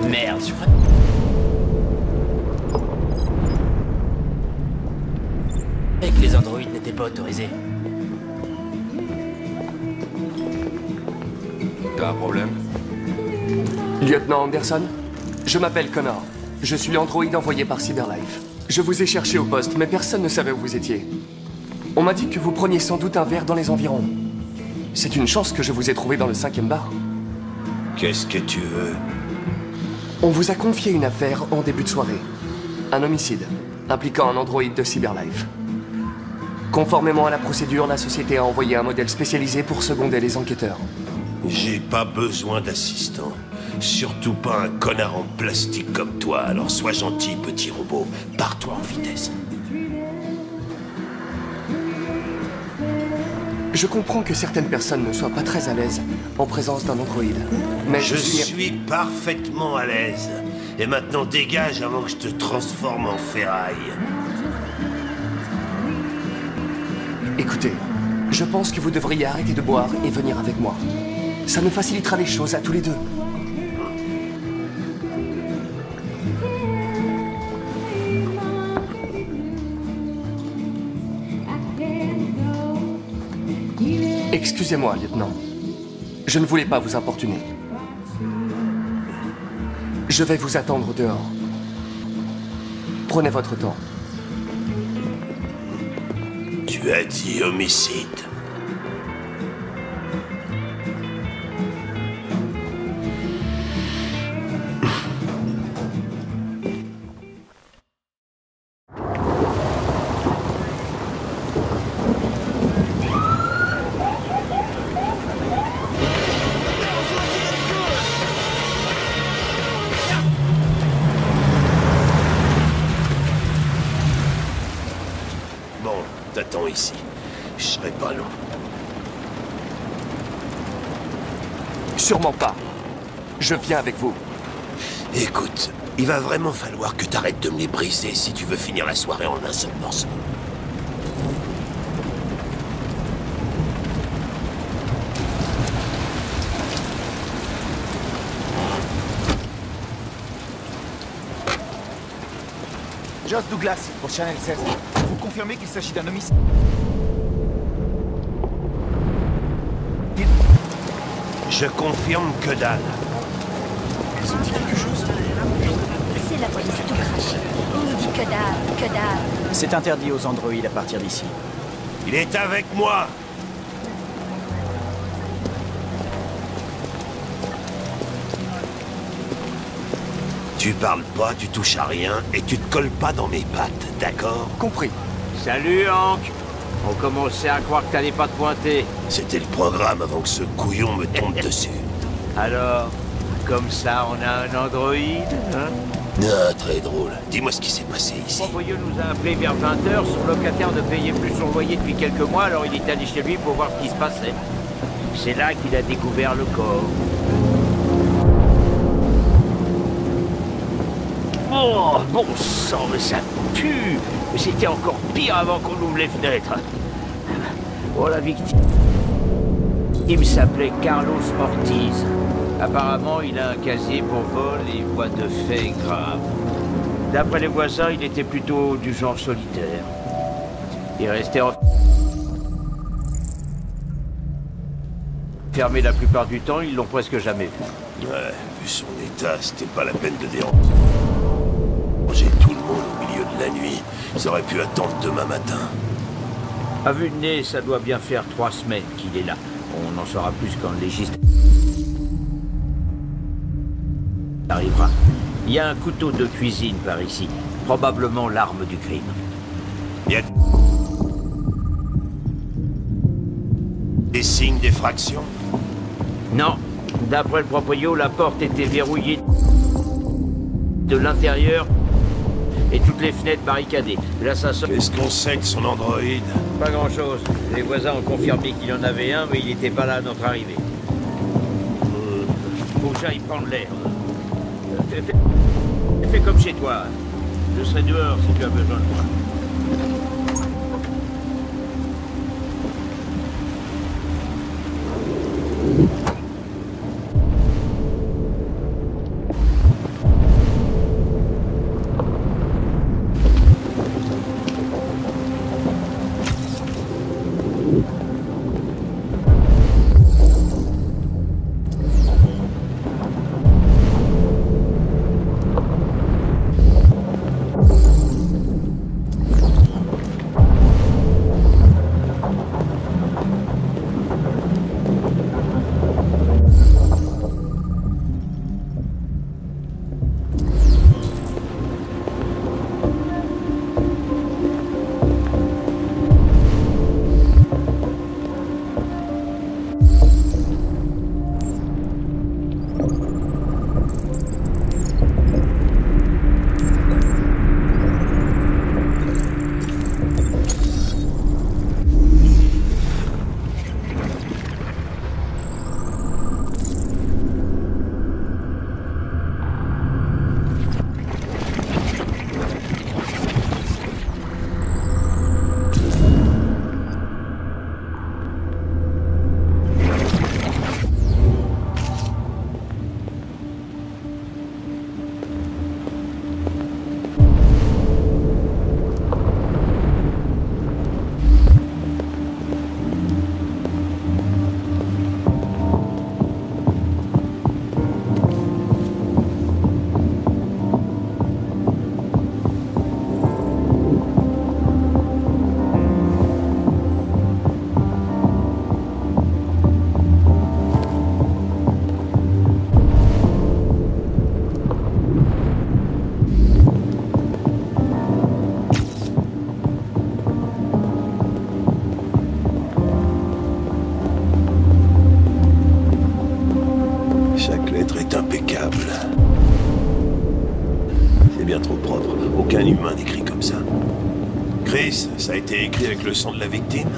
Merde, je crois... Et que les androïdes n'étaient pas autorisés. T'as un problème? Lieutenant Anderson, je m'appelle Connor. Je suis l'androïde envoyé par Cyberlife. Je vous ai cherché au poste, mais personne ne savait où vous étiez. On m'a dit que vous preniez sans doute un verre dans les environs. C'est une chance que je vous ai trouvé dans le 5e bar. Qu'est-ce que tu veux? On vous a confié une affaire en début de soirée. Un homicide, impliquant un androïde de Cyberlife. Conformément à la procédure, la société a envoyé un modèle spécialisé pour seconder les enquêteurs. J'ai pas besoin d'assistant. Surtout pas un connard en plastique comme toi, alors sois gentil, petit robot. Pars-toi en vitesse. Je comprends que certaines personnes ne soient pas très à l'aise en présence d'un androïde, mais Je suis parfaitement à l'aise. Et maintenant dégage avant que je te transforme en ferraille. Écoutez, je pense que vous devriez arrêter de boire et venir avec moi. Ça nous facilitera les choses à tous les deux. Excusez-moi, lieutenant. Je ne voulais pas vous importuner. Je vais vous attendre dehors. Prenez votre temps. Tu as dit homicide. Bon, t'attends ici. Je serai pas long. Sûrement pas. Je viens avec vous. Écoute, il va vraiment falloir que t'arrêtes de me les briser si tu veux finir la soirée en un seul morceau. Joss Douglas, pour Channel 16. Vous confirmez qu'il s'agit d'un homicide? Je confirme que dalle. Ils ont dit quelque chose? C'est la police tout craché. Il dit que dalle, que dalle. C'est interdit aux androïdes à partir d'ici. Il est avec moi. Tu parles pas, tu touches à rien et tu te colles pas dans mes pattes, d'accord? Compris. Salut, Hank. On commençait à croire que t'allais pas te pointer. C'était le programme avant que ce couillon me tombe dessus. Alors, comme ça, on a un androïde, hein? Ah, très drôle. Dis-moi ce qui s'est passé ici. Le propriétaire nous a appelé vers 20h. Son locataire ne payait plus son loyer depuis quelques mois, alors il est allé chez lui pour voir ce qui se passait. C'est là qu'il a découvert le corps. Oh, bon sang, mais ça pue! Mais c'était encore pire avant qu'on ouvre les fenêtres. Oh, la victime. Il s'appelait Carlos Ortiz. Apparemment, il a un casier pour vol et voies de fait graves. D'après les voisins, il était plutôt du genre solitaire. Il restait fermé la plupart du temps, ils l'ont presque jamais vu. Ouais, vu son état, c'était pas la peine de déranger tout le monde au milieu de la nuit. Ils auraient pu attendre demain matin. À vue de nez, ça doit bien faire 3 semaines qu'il est là. On en saura plus quand le légiste arrivera. Il y a un couteau de cuisine par ici. Probablement l'arme du crime. Il y a des signes d'effraction? Non. D'après le proprio, la porte était verrouillée de l'intérieur et toutes les fenêtres barricadées. L'assassin... Qu'est-ce qu'on sait de son androïde? Pas grand-chose. Les voisins ont confirmé qu'il y en avait un, mais il n'était pas là à notre arrivée. Faut que j'aille prendre l'air. Fais comme chez toi. Je serai dehors si tu as besoin de moi. bien trop propre. Aucun humain n'écrit comme ça. Chris, ça a été écrit avec le sang de la victime?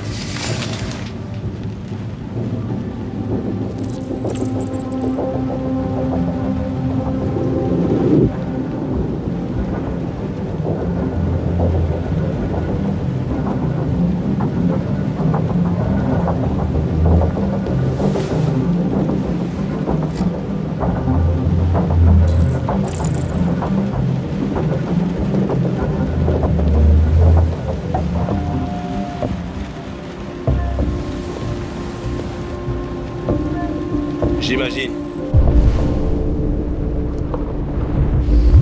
J'imagine.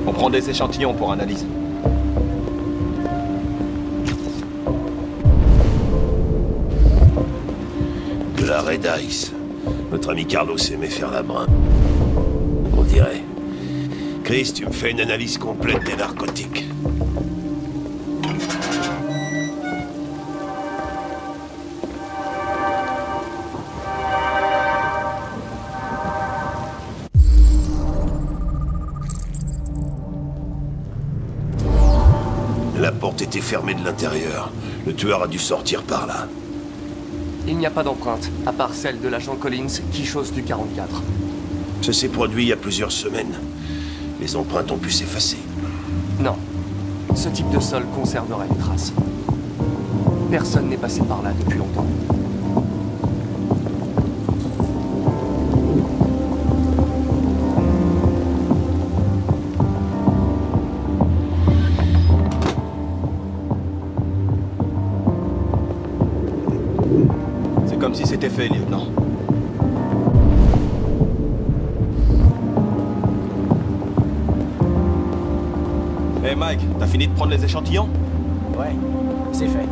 On prend des échantillons pour analyse. De la Red Ice. Notre ami Carlos aimait faire la brin. On dirait. Chris, tu me fais une analyse complète des narcotiques. La porte était fermée de l'intérieur. Le tueur a dû sortir par là. Il n'y a pas d'empreinte, à part celle de l'agent Collins qui chausse du 44. Ça s'est produit il y a plusieurs semaines. Les empreintes ont pu s'effacer. Non. Ce type de sol conserverait une trace. Personne n'est passé par là depuis longtemps. C'est comme si c'était fait, lieutenant. Hey Mike, t'as fini de prendre les échantillons? Ouais, c'est fait.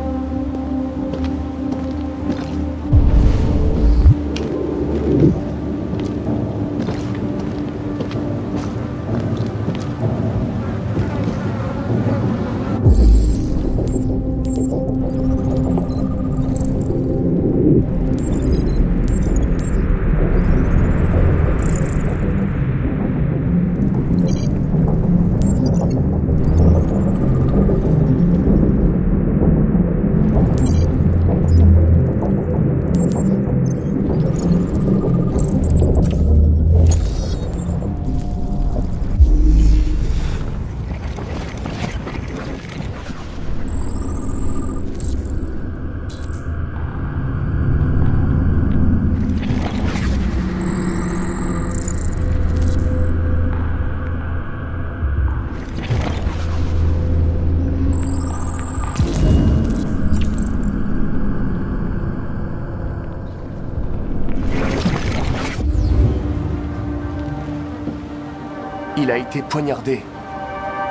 Il a été poignardé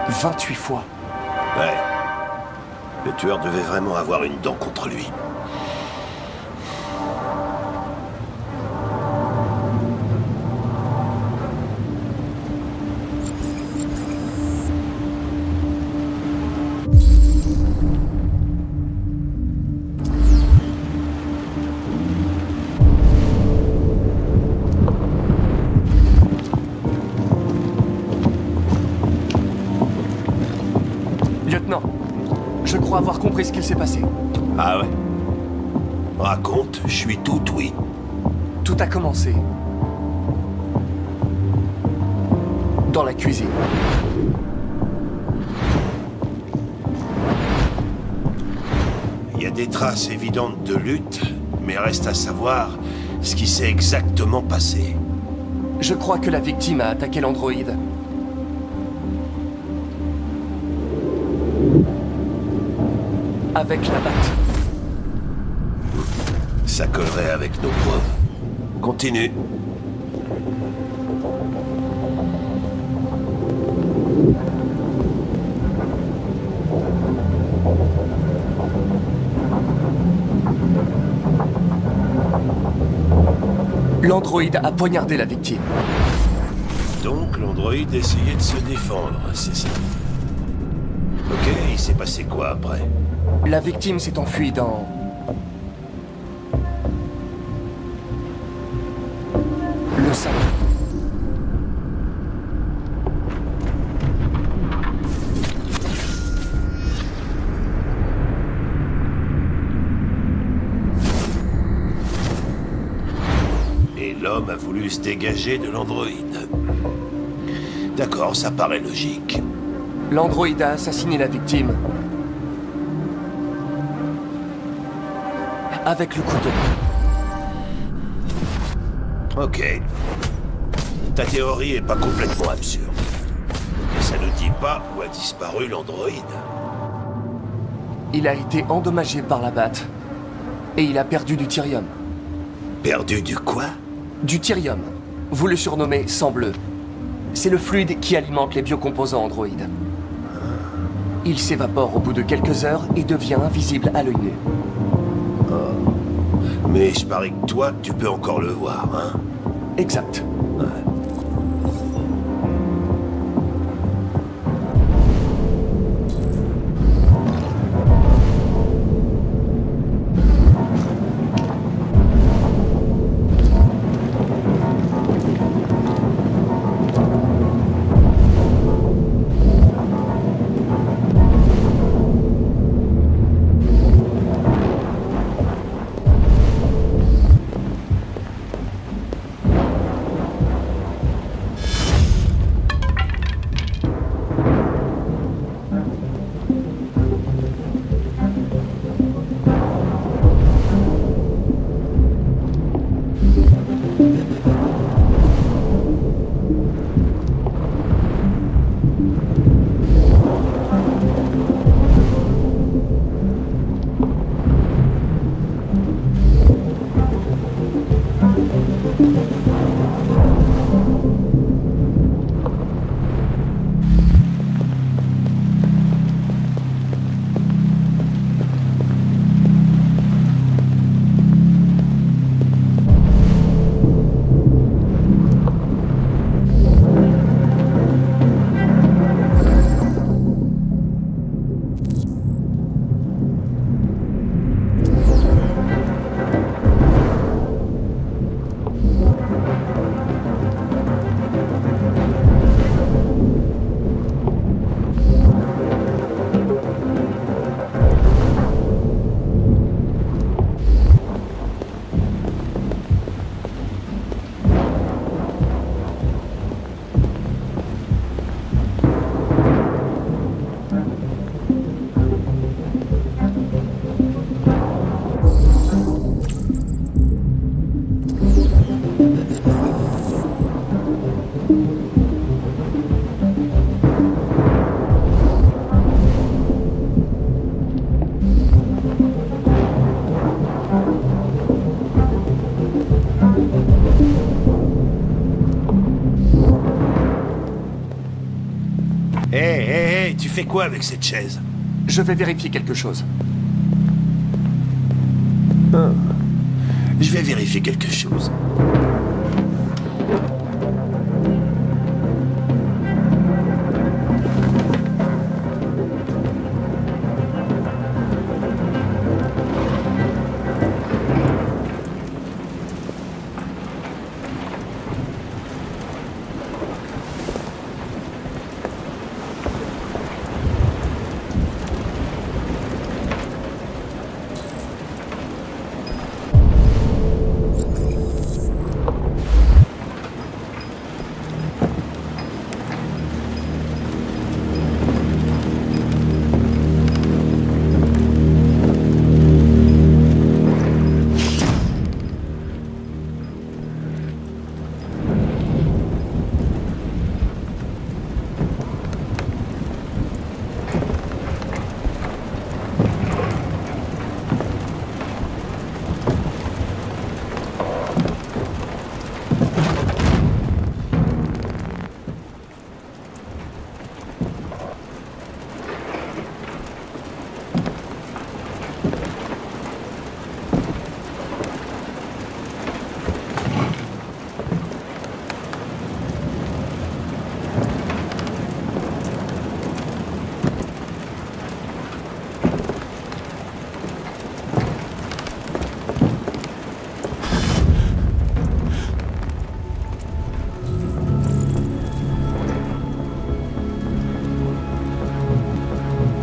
28 fois. Ouais. Le tueur devait vraiment avoir une dent contre lui. Lieutenant, je crois avoir compris ce qu'il s'est passé. Ah ouais? Raconte, je suis tout oui. Tout a commencé dans la cuisine. Il y a des traces évidentes de lutte, mais reste à savoir ce qui s'est exactement passé. Je crois que la victime a attaqué l'androïde. Avec la batte. Ça collerait avec nos preuves. Continue. L'androïde a poignardé la victime. Donc l'androïde essayait de se défendre, c'est ça. Ok, il s'est passé quoi après? La victime s'est enfuie dans... le salon. voulu se dégager de l'androïde. D'accord, ça paraît logique. L'androïde a assassiné la victime. Avec le couteau. Ok. Ta théorie est pas complètement absurde. Mais ça ne dit pas où a disparu l'androïde. Il a été endommagé par la batte. Et il a perdu du thirium. Perdu du quoi? Du thirium. Vous le surnommez sang bleu. C'est le fluide qui alimente les biocomposants androïdes. Il s'évapore au bout de quelques heures et devient invisible à l'œil nu. Mais je parie que toi, tu peux encore le voir, hein? Exact. Tu fais quoi avec cette chaise? Je vais vérifier quelque chose. Je vais vérifier quelque chose.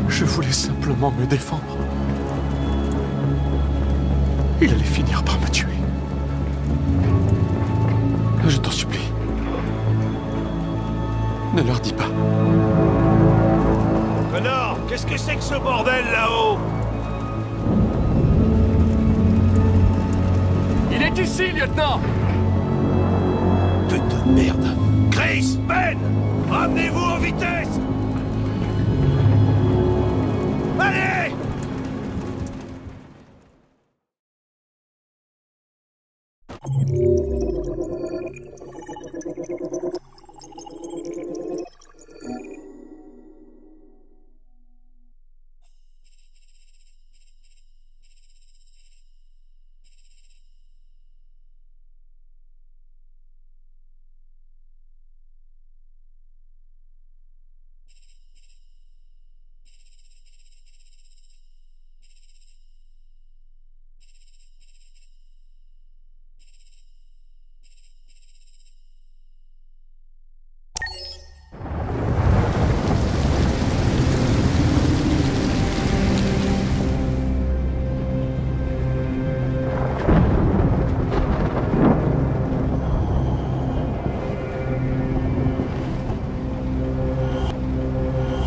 Je voulais simplement me défendre. Il allait finir par me tuer. Je t'en supplie. Ne leur dis pas. Connor, qu'est-ce que c'est que ce bordel là-haut? Il est ici, lieutenant! Putain de merde. Chris, Ben, ramenez-vous en vitesse. Allez!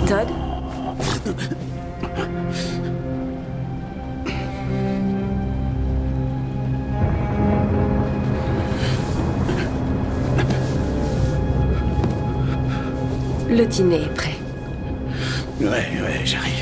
Todd? Le dîner est prêt. Ouais, j'arrive.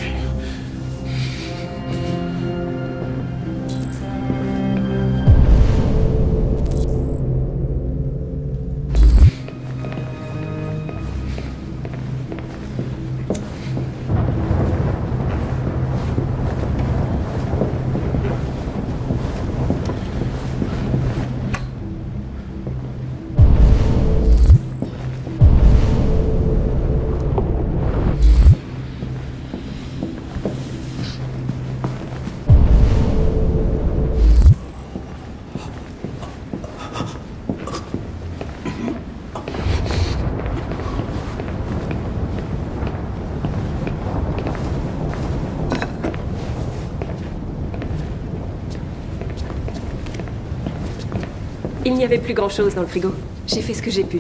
Il n'y avait plus grand-chose dans le frigo. J'ai fait ce que j'ai pu.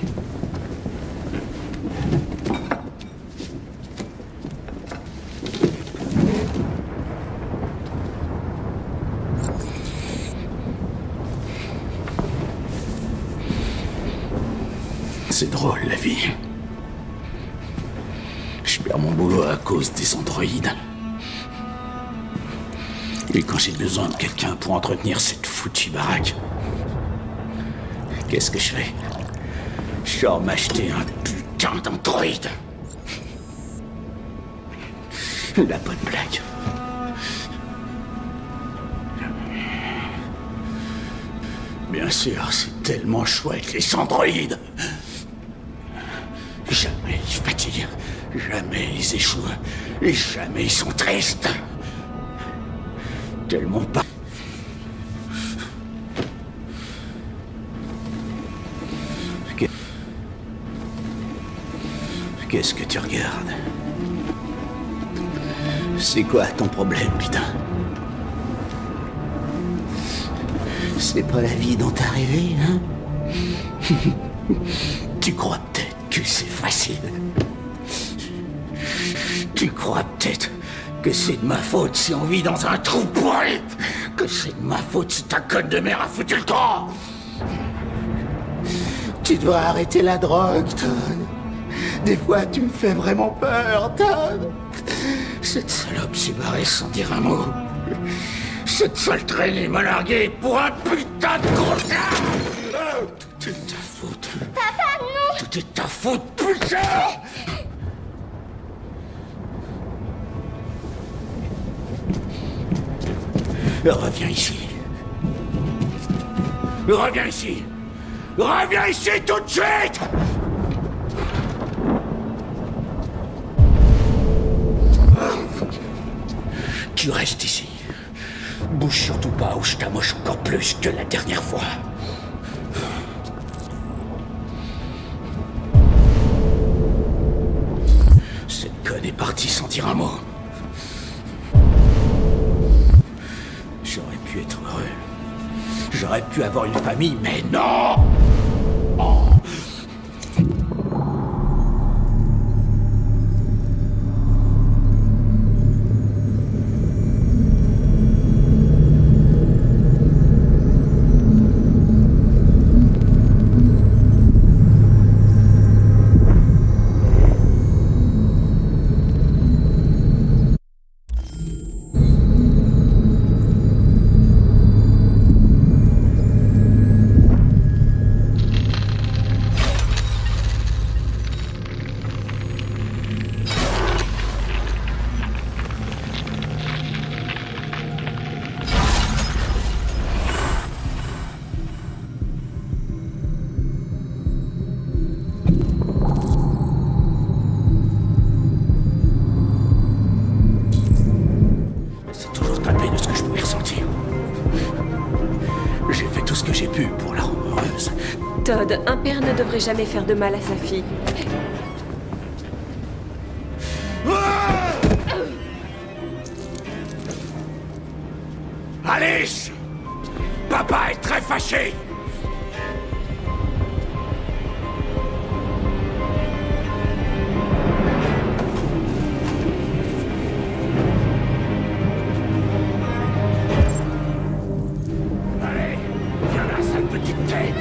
C'est drôle, la vie. Je perds mon boulot à cause des androïdes. Et quand j'ai besoin de quelqu'un pour entretenir cette foutue baraque, qu'est-ce que je fais? Je sors m'acheter un putain d'androïde. La bonne blague. Bien sûr, c'est tellement chouette, les androïdes. Jamais ils fatiguent, jamais ils échouent, et jamais ils sont tristes. Tellement pas. Qu'est-ce que tu regardes? C'est quoi ton problème, putain? C'est pas la vie dont t'es rêvé, hein? Tu crois peut-être que c'est facile. Tu crois peut-être que c'est de ma faute si on vit dans un trou pourri. Que c'est de ma faute si ta conne de mère a foutu le camp. Tu dois arrêter la drogue, Todd. Des fois, tu me fais vraiment peur, Todd. Cette salope s'est barrée sans dire un mot. Cette sale traînée m'a largué pour un putain de gros tas. Tout est ta faute. Papa, non! Tout est ta faute, putain! Reviens ici. Reviens ici. Reviens ici tout de suite! Tu restes ici. Bouge surtout pas ou je t'amoche encore plus que la dernière fois. Cette conne est partie sans dire un mot. J'aurais pu être heureux. J'aurais pu avoir une famille, mais non! Oh. Todd, un père ne devrait jamais faire de mal à sa fille. Alice! Papa est très fâché! Allez, viens là, sale petite tête!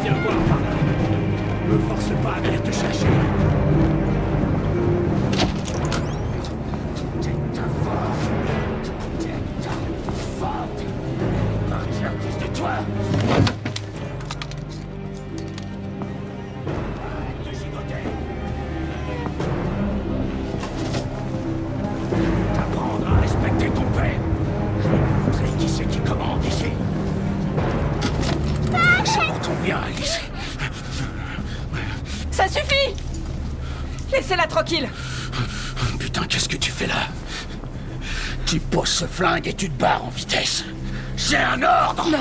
Viens voir par là. Me force pas à venir te chercher. T'apprendras à respecter ton père. Je vais te montrer qui c'est qui commande ici. C'est pour ton bien, Alice. Ça suffit! Laissez-la tranquille! Putain, qu'est-ce que tu fais là? Tu poses ce flingue et tu te barres en vitesse. C'est un ordre! Non!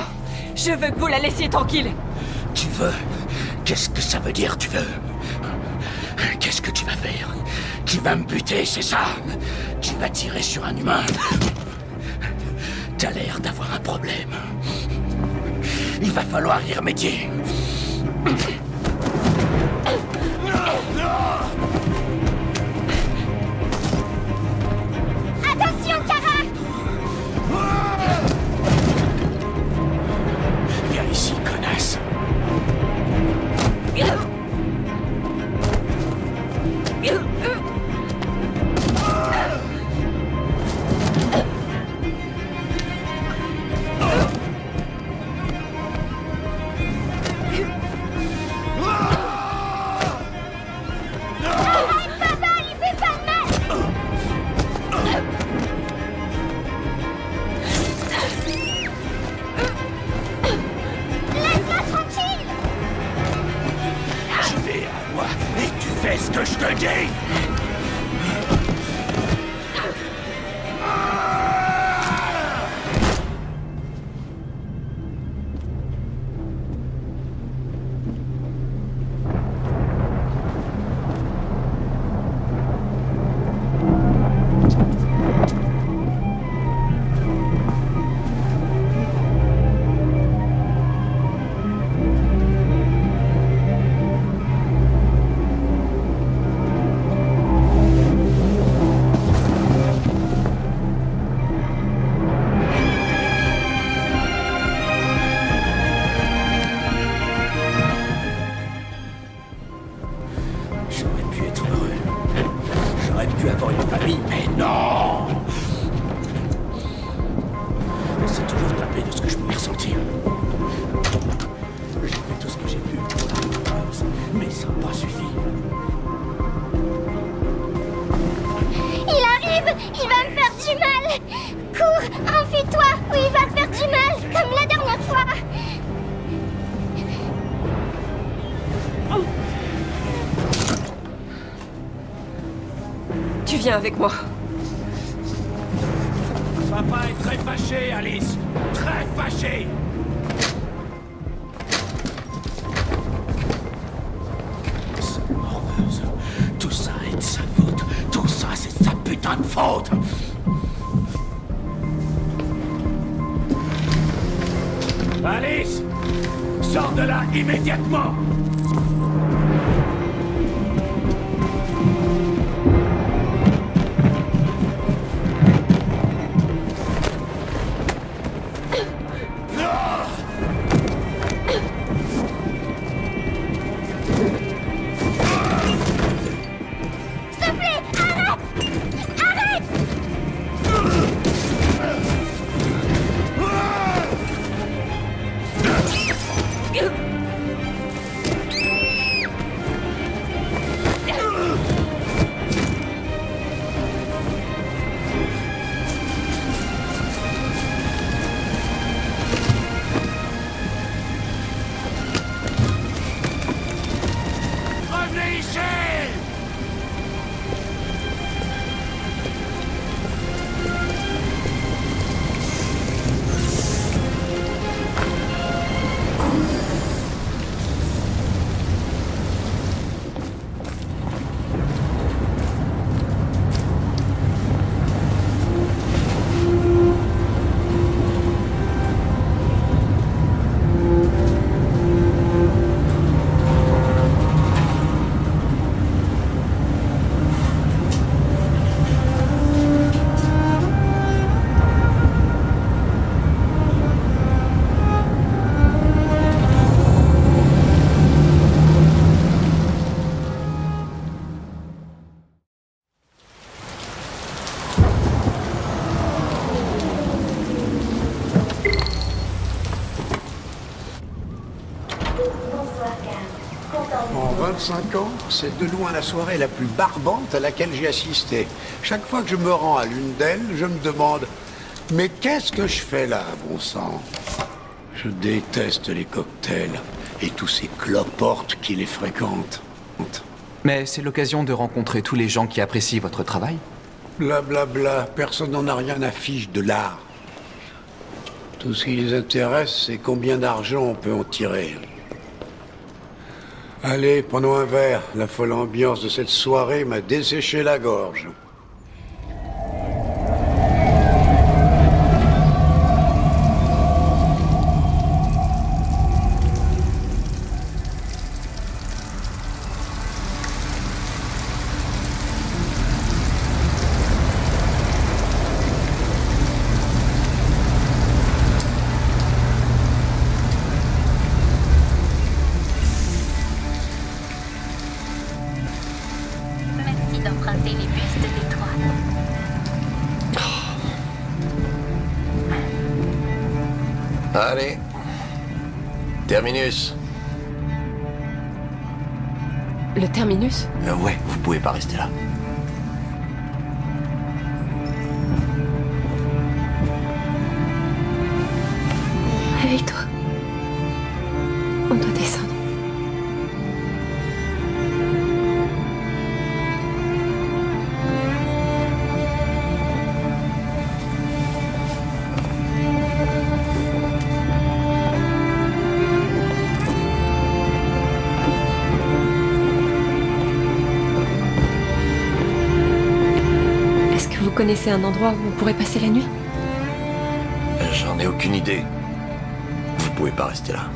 Je veux que vous la laissiez tranquille! Tu veux? Qu'est-ce que ça veut dire, tu veux? Qu'est-ce que tu vas faire? Tu vas me buter, c'est ça? Tu vas tirer sur un humain? T'as l'air d'avoir un problème. Il va falloir y remédier. Attention, Kara! Viens ici, connasse. Arrête, papa, lui fais pas de mal! Laisse-moi tranquille! Tu es à moi et tu fais ce que je te dis. J'aurais pu être heureux. J'aurais pu avoir une famille, mais non! C'est toujours tapé de ce que je pouvais ressentir. J'ai fait tout ce que j'ai pu pour la rendre heureuse, mais ça n'a pas suffi. Il arrive! Il va me faire du mal! Cours! Enfuis-toi! Ou il va te faire du mal! Comme la dernière fois! Tu viens avec moi. Papa est très fâché, Alice! Très fâché! Cette morveuse, tout ça est de sa faute. Tout ça, c'est de sa putain de faute! Alice! Sors de là immédiatement! S'il te plaît, arrête! Arrête! En 25 ans, c'est de loin la soirée la plus barbante à laquelle j'ai assisté. Chaque fois que je me rends à l'une d'elles, je me demande « Mais qu'est-ce que je fais là, bon sang ?» Je déteste les cocktails et tous ces cloportes qui les fréquentent. Mais c'est l'occasion de rencontrer tous les gens qui apprécient votre travail. Blablabla, personne n'en a rien à fiche de l'art. Tout ce qui les intéresse, c'est combien d'argent on peut en tirer. Allez, prenons un verre. La folle ambiance de cette soirée m'a desséché la gorge. d'emprunter les bus de Détroit. Allez. Terminus. Le terminus? Ouais, vous pouvez pas rester là. Réveille-toi. On doit descendre. Est-ce que vous connaissez un endroit où on pourrait passer la nuit? J'en ai aucune idée. Vous pouvez pas rester là.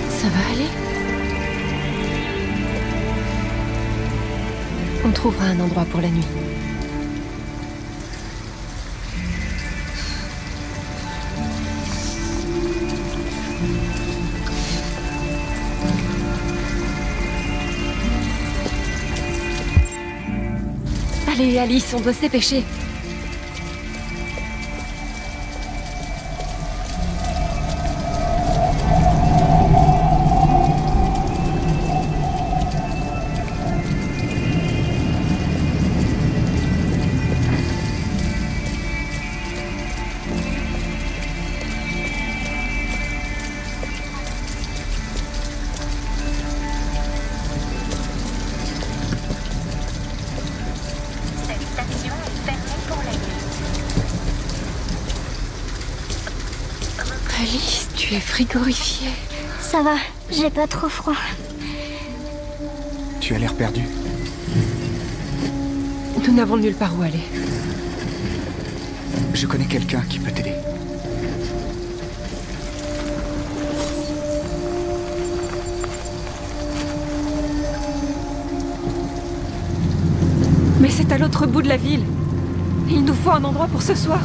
Ça va aller? On trouvera un endroit pour la nuit. Allez, Alice, on doit se dépêcher. Cette station est fermée pour la nuit. Alice, tu es frigorifiée. Ça va, j'ai pas trop froid. Tu as l'air perdu. Nous n'avons nulle part où aller. Je connais quelqu'un qui peut t'aider. Mais c'est à l'autre bout de la ville. Il nous faut un endroit pour ce soir.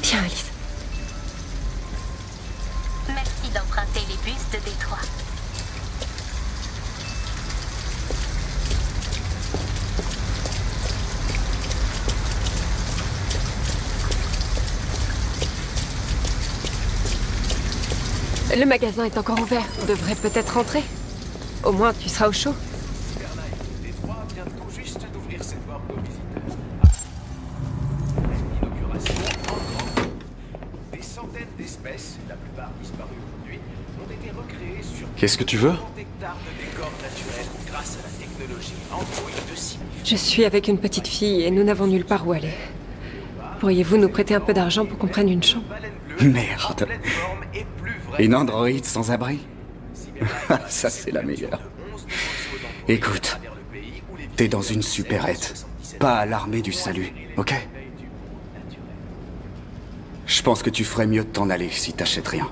Tiens, Alice. Merci d'emprunter les bus de Détroit. Le magasin est encore ouvert. On devrait peut-être rentrer. Au moins, tu seras au chaud. Détroit vient tout juste d'ouvrir ses portes aux visiteurs. L'inauguration en grand. Des centaines d'espèces, la plupart disparues aujourd'hui, ont été recréées sur Qu'est-ce que tu veux? 30 hectares de décors naturels grâce à la technologie Android de Simi. Je suis avec une petite fille et nous n'avons nulle part où aller. Pourriez-vous nous prêter un peu d'argent pour qu'on prenne une chambre? Merde. Une androïde sans abri? Ça, c'est la meilleure. Écoute, t'es dans une supérette, pas à l'armée du salut, ok? Je pense que tu ferais mieux de t'en aller si t'achètes rien.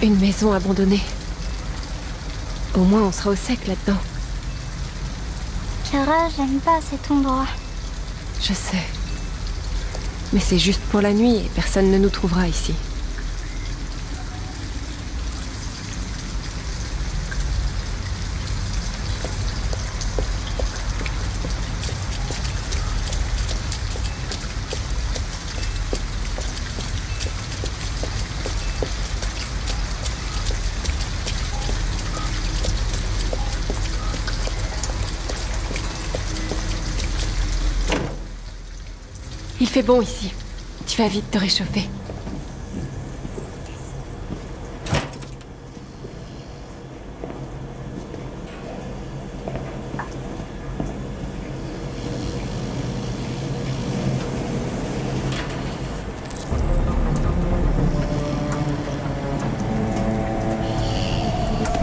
Une maison abandonnée. Au moins, on sera au sec là-dedans. Kara, j'aime pas cet endroit. Je sais. Mais c'est juste pour la nuit et personne ne nous trouvera ici. Il fait bon ici. Tu vas vite te réchauffer.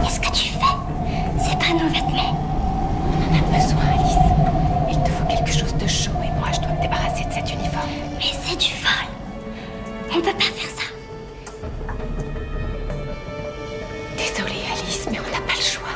Qu'est-ce que tu fais? C'est pas nos vêtements. On en a besoin, Alice. Il te faut quelque chose de chaud et moi, je dois me débarrasser de cet uniforme. Mais c'est du vol. On peut pas faire ça. Désolée, Alice, mais on n'a pas le choix.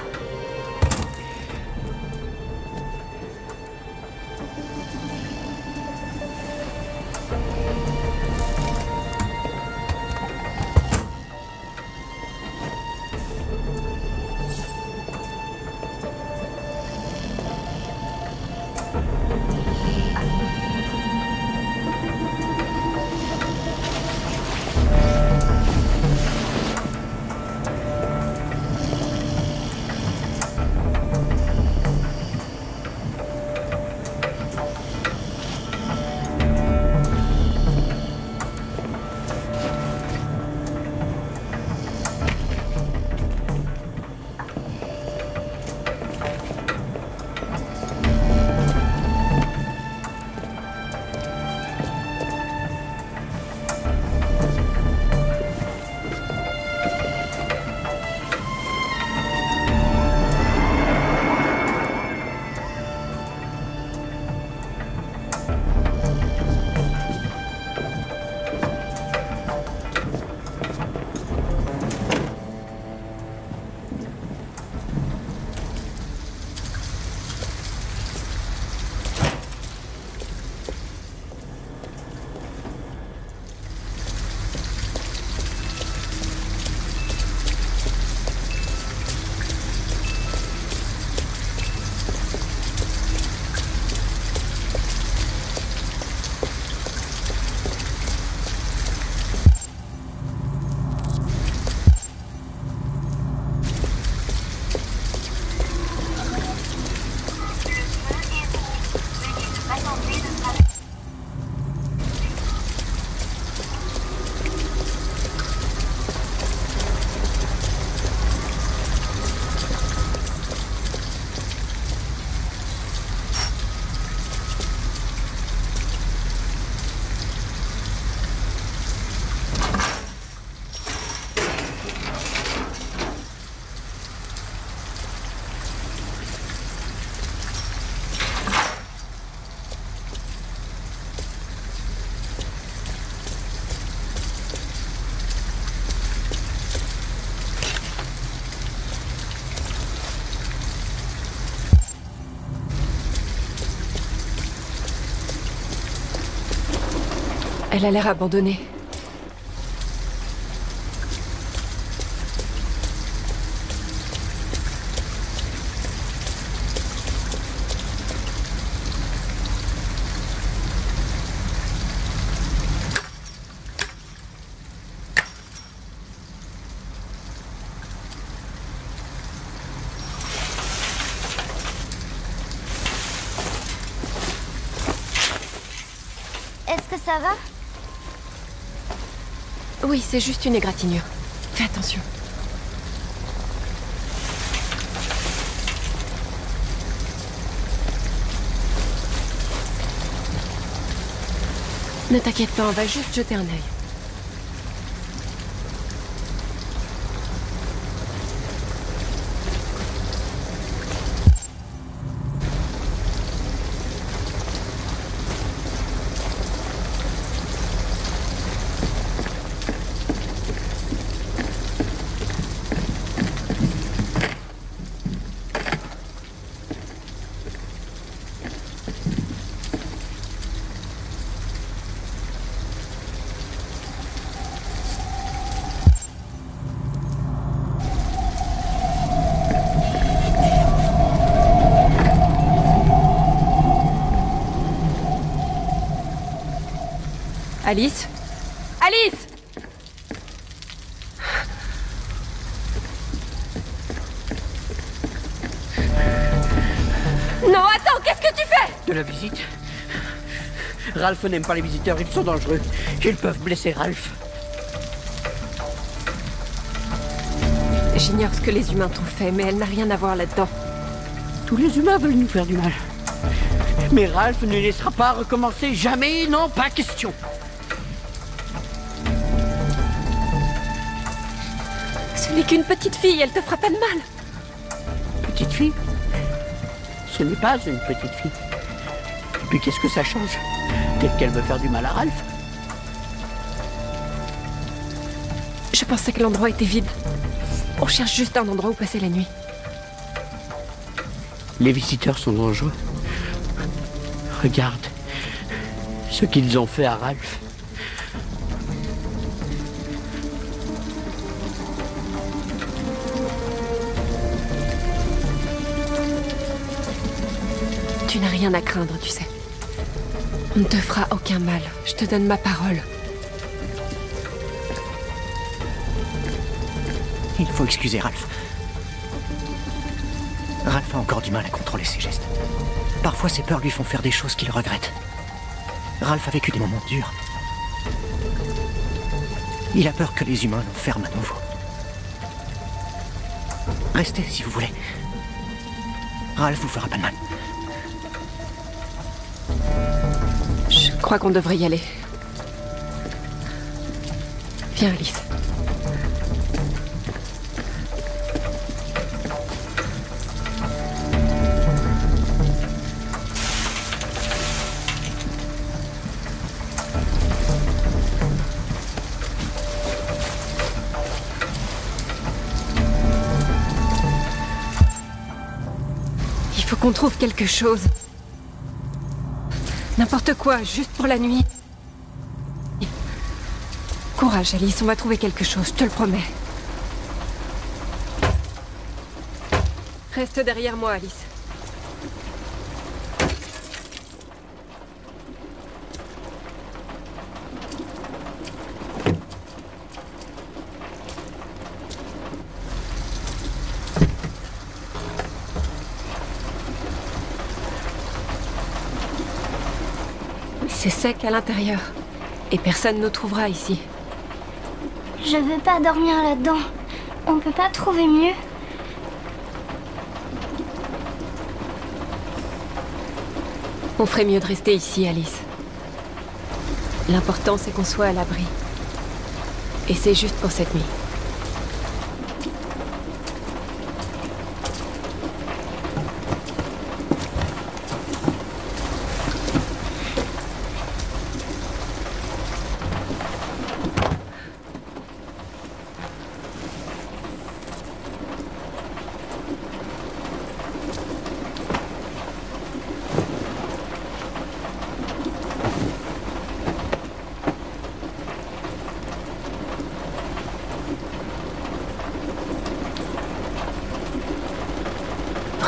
Elle a l'air abandonnée. que ça va? Oui, c'est juste une égratignure. Fais attention. Ne t'inquiète pas, on va juste jeter un œil. Alice? Alice! Non, attends, qu'est-ce que tu fais? De la visite? Ralph n'aime pas les visiteurs, ils sont dangereux. Ils peuvent blesser Ralph. J'ignore ce que les humains t'ont fait, mais elle n'a rien à voir là-dedans. Tous les humains veulent nous faire du mal. Mais Ralph ne laissera pas recommencer, jamais, non, pas question. Ce n'est qu'une petite fille, elle te fera pas de mal. Petite fille? Ce n'est pas une petite fille. Et puis qu'est-ce que ça change? Peut-être qu'elle veut faire du mal à Ralph. Je pensais que l'endroit était vide. On cherche juste un endroit où passer la nuit. Les visiteurs sont dangereux. Regarde ce qu'ils ont fait à Ralph. Tu n'as rien à craindre, tu sais. On ne te fera aucun mal. Je te donne ma parole. Il faut excuser Ralph. Ralph a encore du mal à contrôler ses gestes. Parfois, ses peurs lui font faire des choses qu'il regrette. Ralph a vécu des moments durs. Il a peur que les humains l'enferment à nouveau. Restez si vous voulez. Ralph vous fera pas de mal. Je crois qu'on devrait y aller. Viens, Alice. Il faut qu'on trouve quelque chose. N'importe quoi, juste pour la nuit. Courage, Alice, on va trouver quelque chose, je te le promets. Reste derrière moi, Alice. C'est sec à l'intérieur. Et personne ne nous trouvera ici. Je veux pas dormir là-dedans. On peut pas trouver mieux. On ferait mieux de rester ici, Alice. L'important, c'est qu'on soit à l'abri. Et c'est juste pour cette nuit.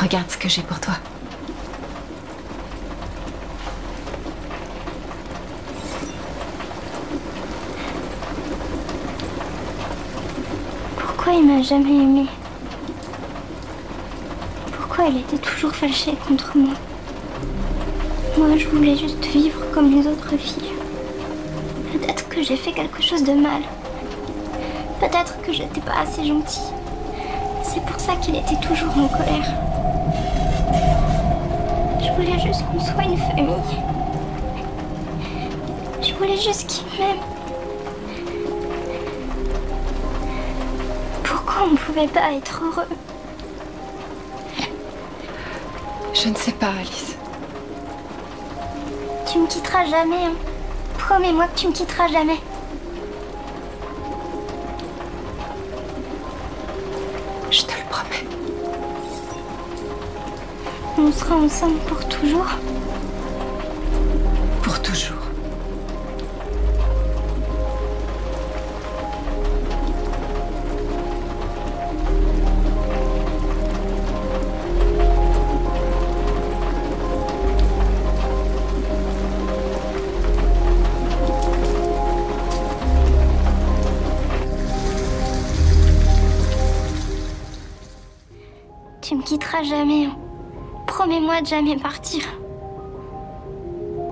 Regarde ce que j'ai pour toi. Pourquoi il m'a jamais aimé? Pourquoi il était toujours fâché contre moi? Moi, je voulais juste vivre comme les autres filles. Peut-être que j'ai fait quelque chose de mal. Peut-être que j'étais pas assez gentille. C'est pour ça qu'il était toujours en colère. Je voulais juste qu'on soit une famille. Je voulais juste qu'il m'aime. Pourquoi on ne pouvait pas être heureux? Je ne sais pas, Alice. Tu me quitteras jamais, hein. Promets-moi que tu me quitteras jamais. Je te le promets. On sera ensemble pour toujours. Pour toujours. Tu me quitteras jamais, hein. Promets-moi de jamais partir.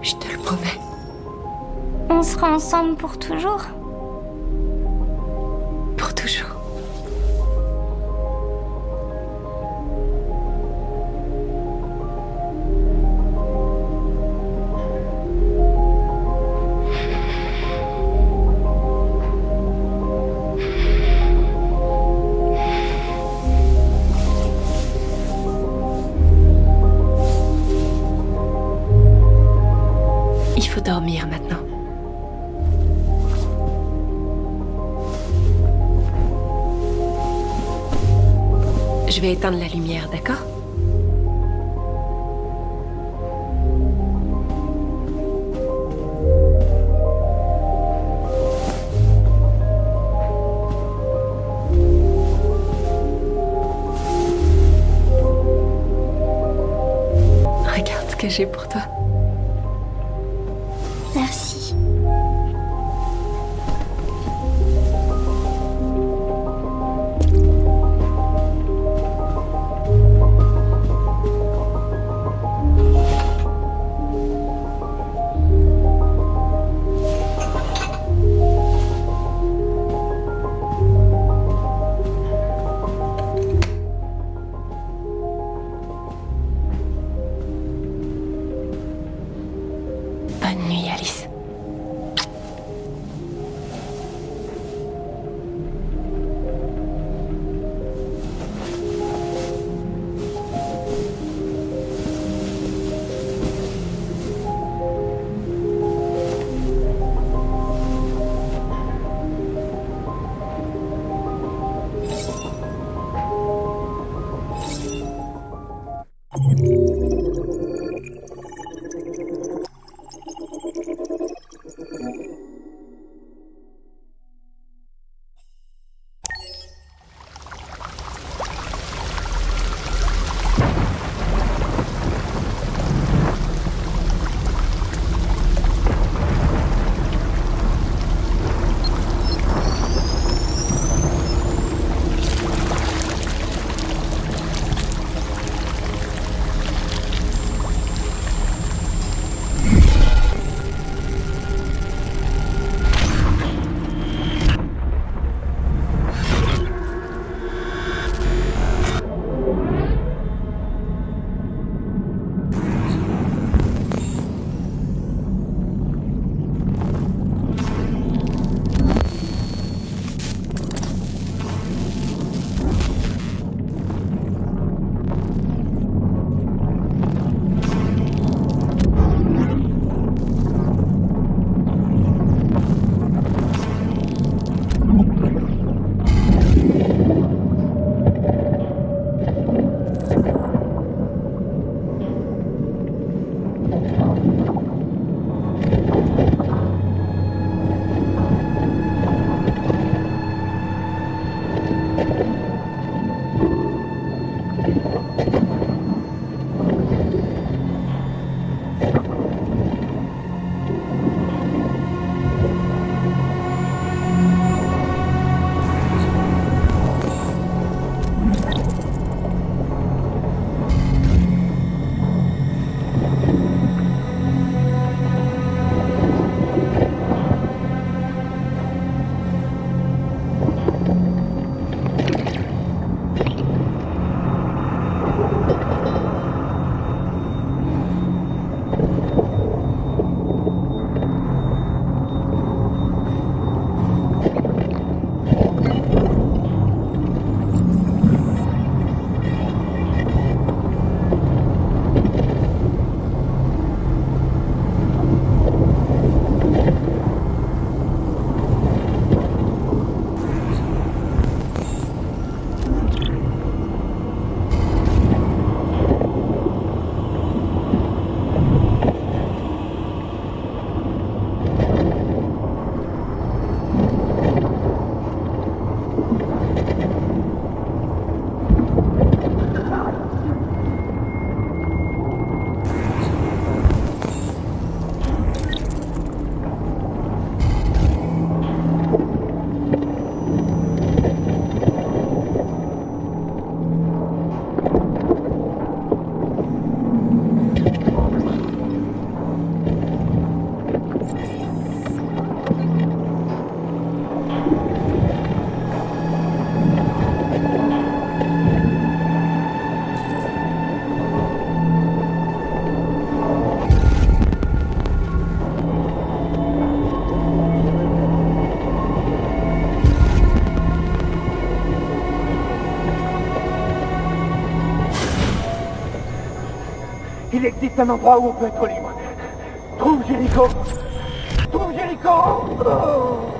Je te le promets. On sera ensemble pour toujours. Pour toujours. Il faut dormir maintenant. Je vais éteindre la lumière, d'accord? Regarde ce que j'ai pour toi. Merci. Il existe un endroit où on peut être libre. Trouve Jericho. Trouve Jericho. Oh.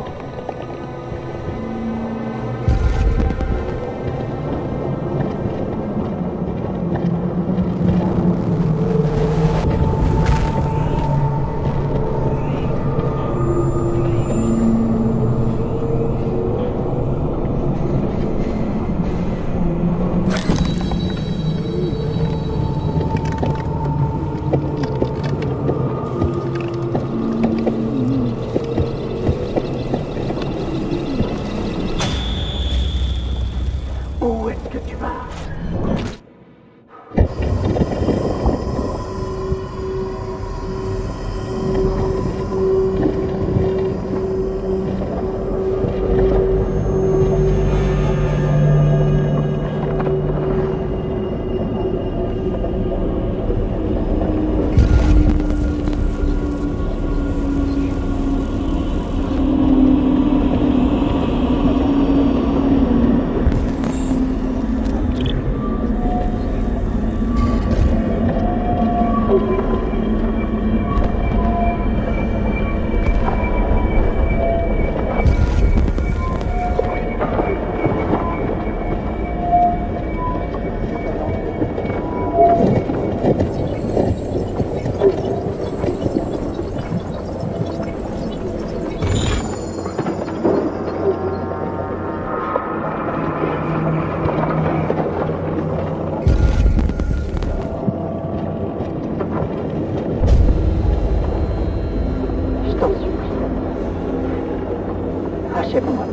Achève-moi.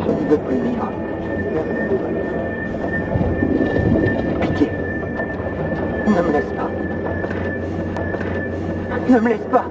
Je ne veux plus vivre. Pitié. Ne me laisse pas. Ne me laisse pas.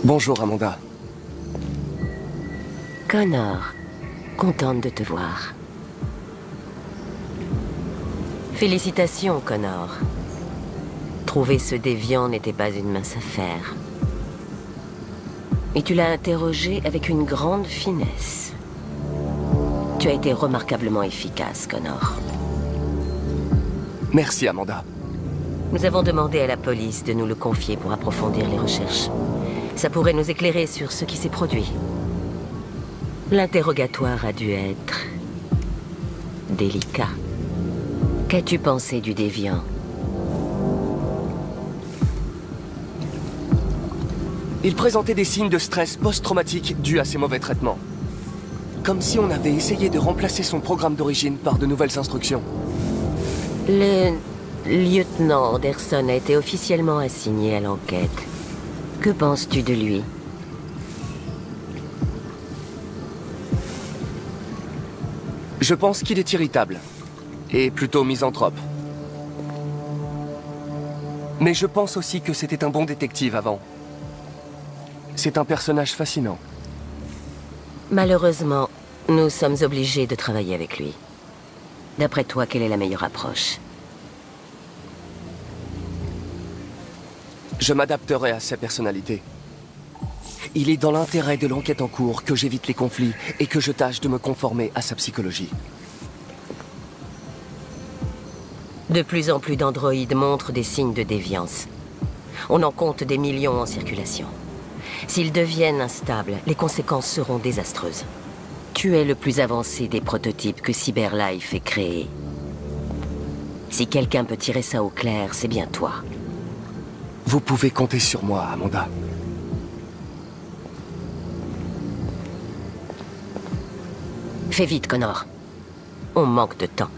Bonjour, Amanda. Connor, contente de te voir. Félicitations, Connor. Trouver ce déviant n'était pas une mince affaire. Et tu l'as interrogé avec une grande finesse. Tu as été remarquablement efficace, Connor. Merci, Amanda. Nous avons demandé à la police de nous le confier pour approfondir les recherches. Ça pourrait nous éclairer sur ce qui s'est produit. L'interrogatoire a dû être délicat. Qu'as-tu pensé du déviant? Il présentait des signes de stress post-traumatique dus à ses mauvais traitements. Comme si on avait essayé de remplacer son programme d'origine par de nouvelles instructions. Le lieutenant Anderson a été officiellement assigné à l'enquête. Que penses-tu de lui? Je pense qu'il est irritable. Et plutôt misanthrope. Mais je pense aussi que c'était un bon détective avant. C'est un personnage fascinant. Malheureusement, nous sommes obligés de travailler avec lui. D'après toi, quelle est la meilleure approche? Je m'adapterai à sa personnalité. Il est dans l'intérêt de l'enquête en cours que j'évite les conflits et que je tâche de me conformer à sa psychologie. De plus en plus d'androïdes montrent des signes de déviance. On en compte des millions en circulation. S'ils deviennent instables, les conséquences seront désastreuses. Tu es le plus avancé des prototypes que CyberLife ait créés. Si quelqu'un peut tirer ça au clair, c'est bien toi. Vous pouvez compter sur moi, Amanda. Fais vite, Connor. On manque de temps.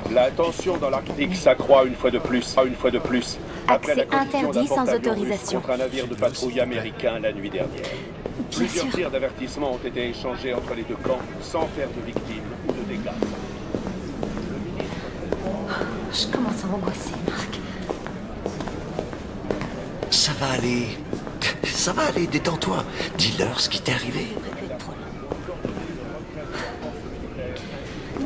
La tension dans l'Arctique s'accroît une fois de plus. Après la collision d'un porte-avions russe contre un navire de patrouille américain la nuit dernière. Plusieurs tirs d'avertissement ont été échangés entre les deux camps sans faire de victimes ou de dégâts. Je commence à m'angoisser, Marc. Ça va aller. Ça va aller, détends-toi. Dis-leur ce qui t'est arrivé.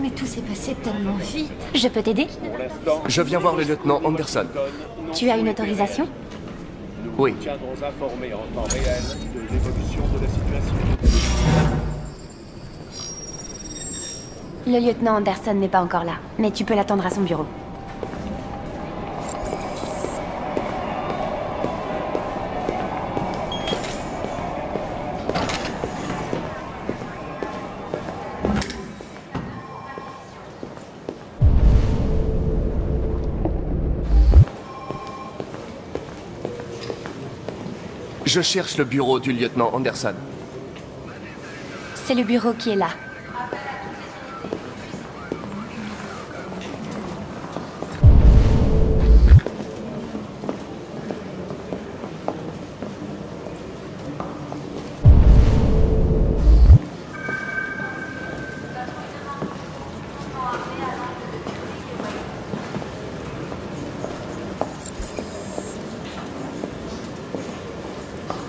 Mais tout s'est passé tellement vite. Je peux t'aider? Je viens voir le lieutenant Anderson. Tu as une autorisation? Oui. Nous tiendrons informés en temps réel de l'évolution de la situation. Le lieutenant Anderson n'est pas encore là, mais tu peux l'attendre à son bureau. Je cherche le bureau du lieutenant Anderson. C'est le bureau qui est là.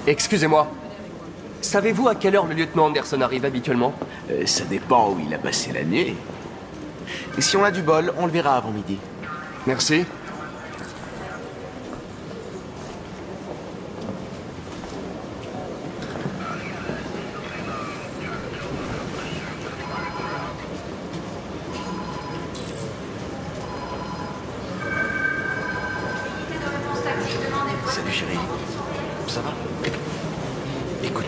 Excusez-moi. Savez-vous à quelle heure le lieutenant Anderson arrive habituellement? Ça dépend où il a passé la nuit. Et si on a du bol, on le verra avant midi. Merci. Salut chérie. Ça va? Écoute.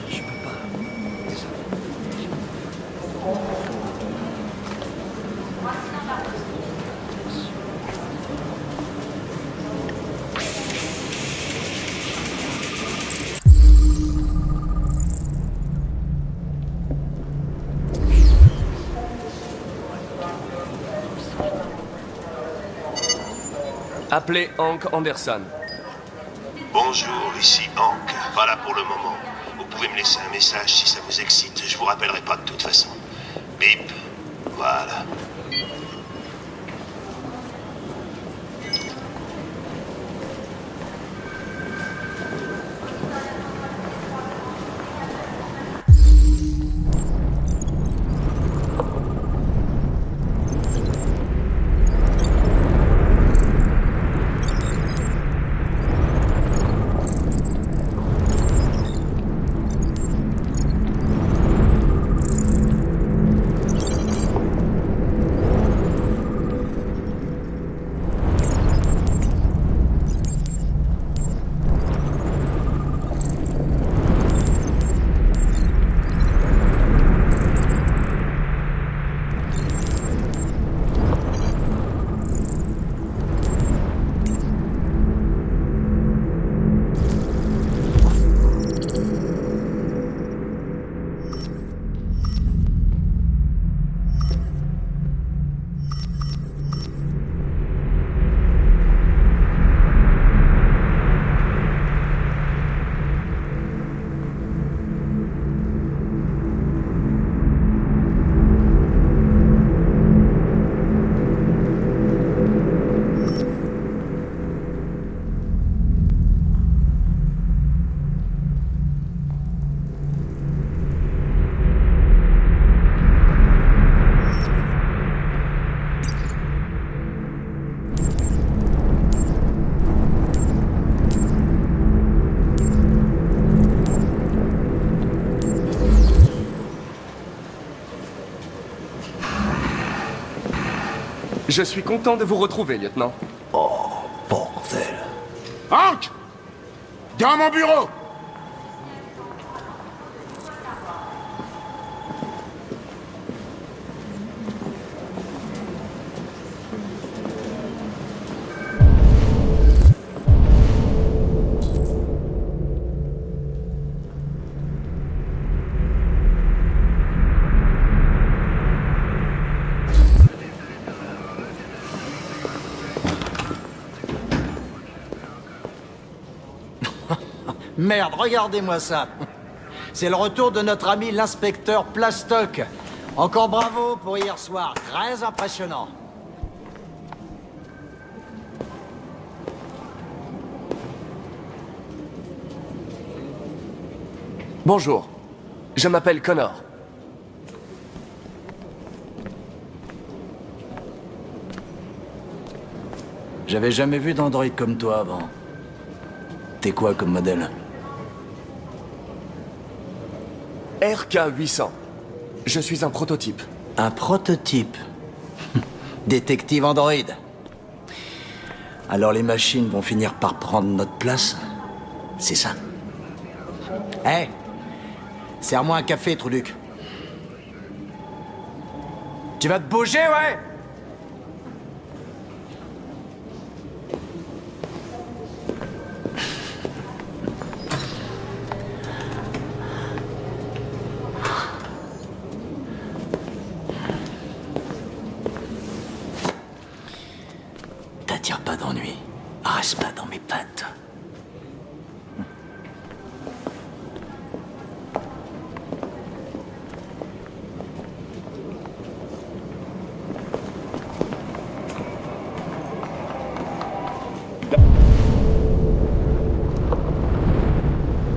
Je peux pas. Désolé. Appelez Hank Anderson. Bonjour, ici Hank. Pas là pour le moment. Vous pouvez me laisser un message si ça vous excite. Je vous rappellerai pas de toute façon. Bip. Voilà. Je suis content de vous retrouver, lieutenant. Oh, bordel. Hank! Dans mon bureau! Merde, regardez-moi ça. C'est le retour de notre ami l'inspecteur Plastoc. Encore bravo pour hier soir, très impressionnant. Bonjour, je m'appelle Connor. J'avais jamais vu d'androïde comme toi avant. T'es quoi comme modèle? RK-800. Je suis un prototype. Un prototype? Détective androïde. Alors les machines vont finir par prendre notre place? C'est ça? Hé, hey, serre-moi un café, Truduc. Tu vas te bouger, ouais? m'attire pas d'ennui. Reste pas dans mes pattes.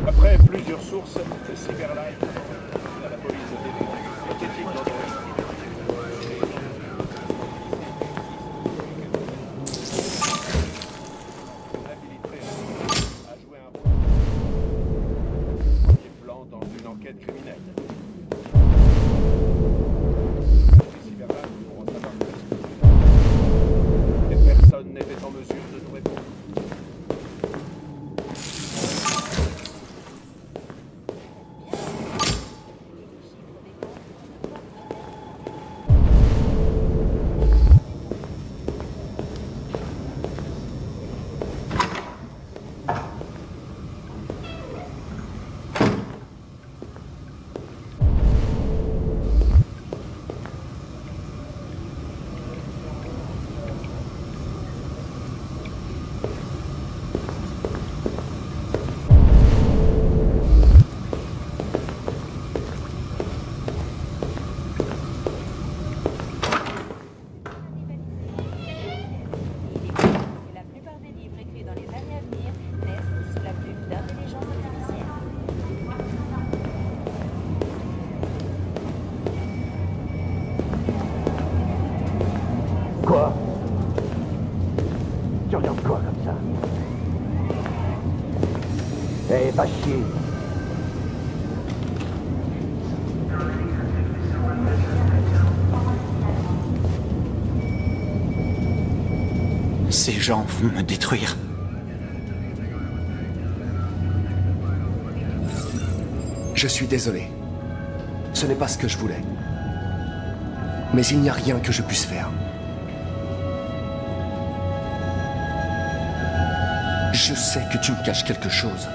Après plusieurs sources, Cyberlife, la police synthétique d'Android. A joué un rôle premier plan dans une enquête criminelle. Cyberlife pour en savoir plus. Et personne n'était en mesure de nous répondre. Quoi? Tu regardes quoi comme ça? Eh, va chier. Ces gens vont me détruire. Je suis désolé. Ce n'est pas ce que je voulais. Mais il n'y a rien que je puisse faire. Je sais que tu me caches quelque chose.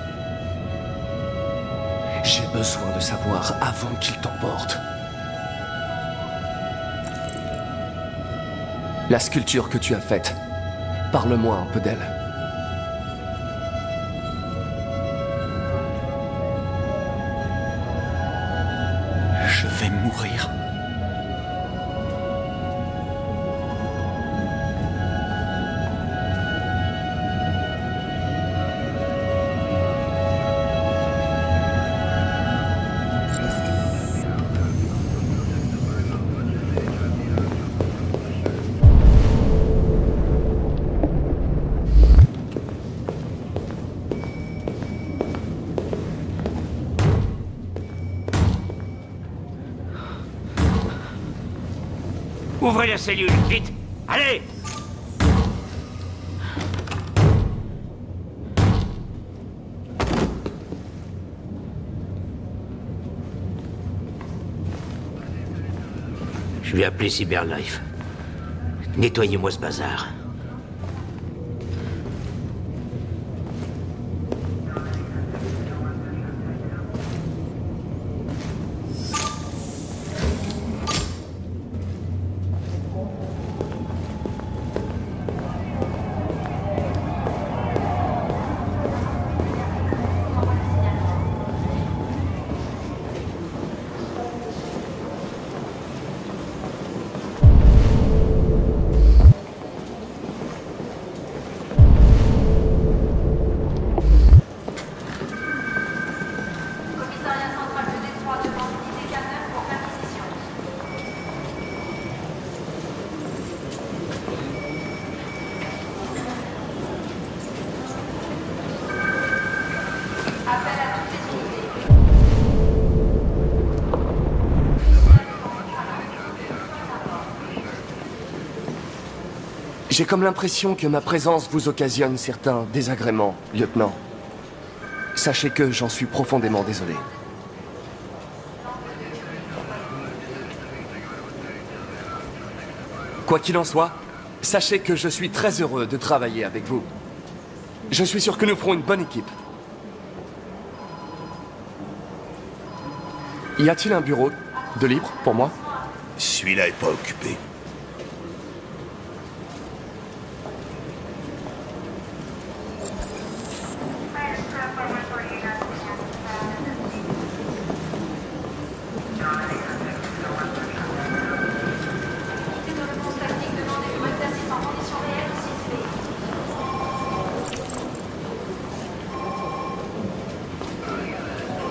J'ai besoin de savoir avant qu'il t'emporte. La sculpture que tu as faite, parle-moi un peu d'elle. Je vais mourir. Ouvrez la cellule, vite! Allez! Je vais appeler Cyberlife. Nettoyez-moi ce bazar. J'ai comme l'impression que ma présence vous occasionne certains désagréments, lieutenant. Sachez que j'en suis profondément désolé. Quoi qu'il en soit, sachez que je suis très heureux de travailler avec vous. Je suis sûr que nous ferons une bonne équipe. Y a-t-il un bureau de libre pour moi? Celui-là est pas occupé.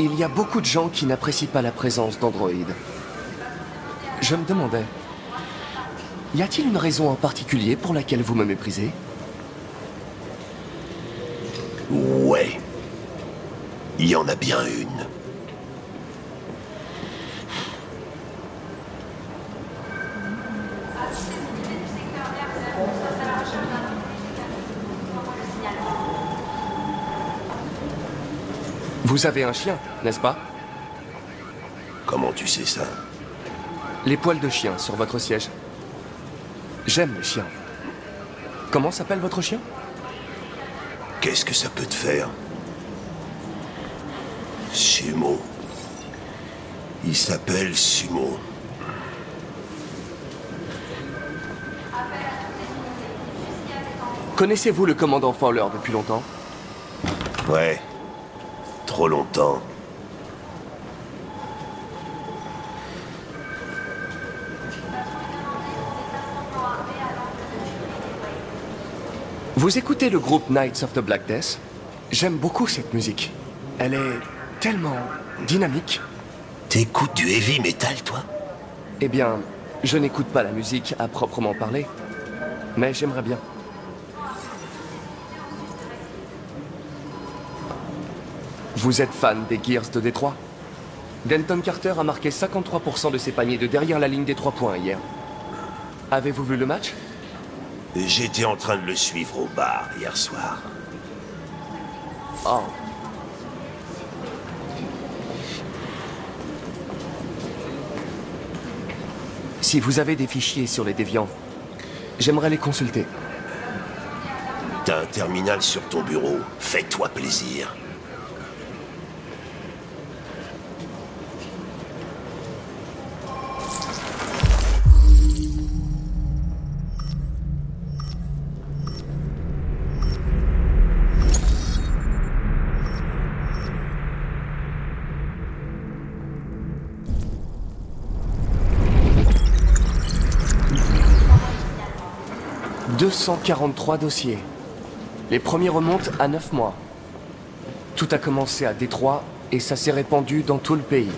il y a beaucoup de gens qui n'apprécient pas la présence d'androïdes. Je me demandais, y a-t-il une raison en particulier pour laquelle vous me méprisez? Ouais. Il y en a bien une. Vous avez un chien, n'est-ce pas? Comment tu sais ça? Les poils de chien sur votre siège. J'aime les chiens. Comment s'appelle votre chien? Qu'est-ce que ça peut te faire? Sumo. Il s'appelle Sumo. Connaissez-vous le commandant Fowler depuis longtemps? Ouais. Trop longtemps. Vous écoutez le groupe Knights of the Black Death? J'aime beaucoup cette musique. Elle est tellement dynamique. T'écoutes du heavy metal, toi? Eh bien, je n'écoute pas la musique à proprement parler. Mais j'aimerais bien. Vous êtes fan des Gears de Détroit? Denton Carter a marqué 53% de ses paniers de derrière la ligne des 3 points hier. Avez-vous vu le match? J'étais en train de le suivre au bar hier soir. Oh. Si vous avez des fichiers sur les déviants, j'aimerais les consulter. T'as un terminal sur ton bureau. Fais-toi plaisir. « 243 dossiers. Les premiers remontent à 9 mois. Tout a commencé à Détroit et ça s'est répandu dans tout le pays.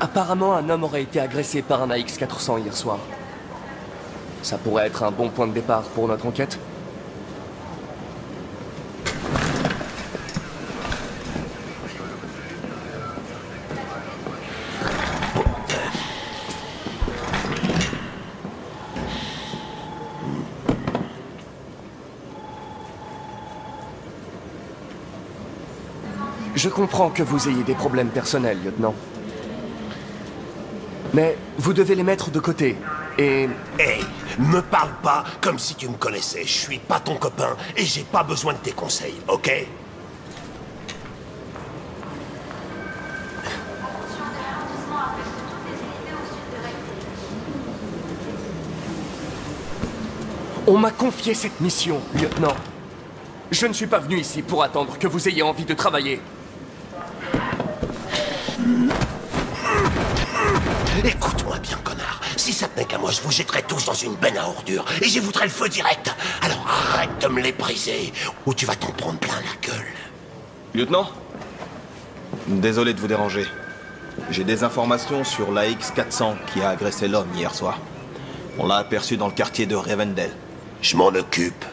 Apparemment, un homme aurait été agressé par un AX-400 hier soir. Ça pourrait être un bon point de départ pour notre enquête. Je comprends que vous ayez des problèmes personnels, lieutenant. Mais vous devez les mettre de côté, et... Hey, me parle pas comme si tu me connaissais. Je suis pas ton copain, et j'ai pas besoin de tes conseils, ok? On m'a confié cette mission, lieutenant. Je ne suis pas venu ici pour attendre que vous ayez envie de travailler. Écoute-moi bien, connard. Si ça tenait qu'à moi, je vous jetterais tous dans une benne à ordures et j'y voudrais le feu direct. Alors arrête de me les briser ou tu vas t'en prendre plein la gueule. Lieutenant? Désolé de vous déranger. J'ai des informations sur l'AX-400 qui a agressé l'homme hier soir. On l'a aperçu dans le quartier de Rivendell. Je m'en occupe.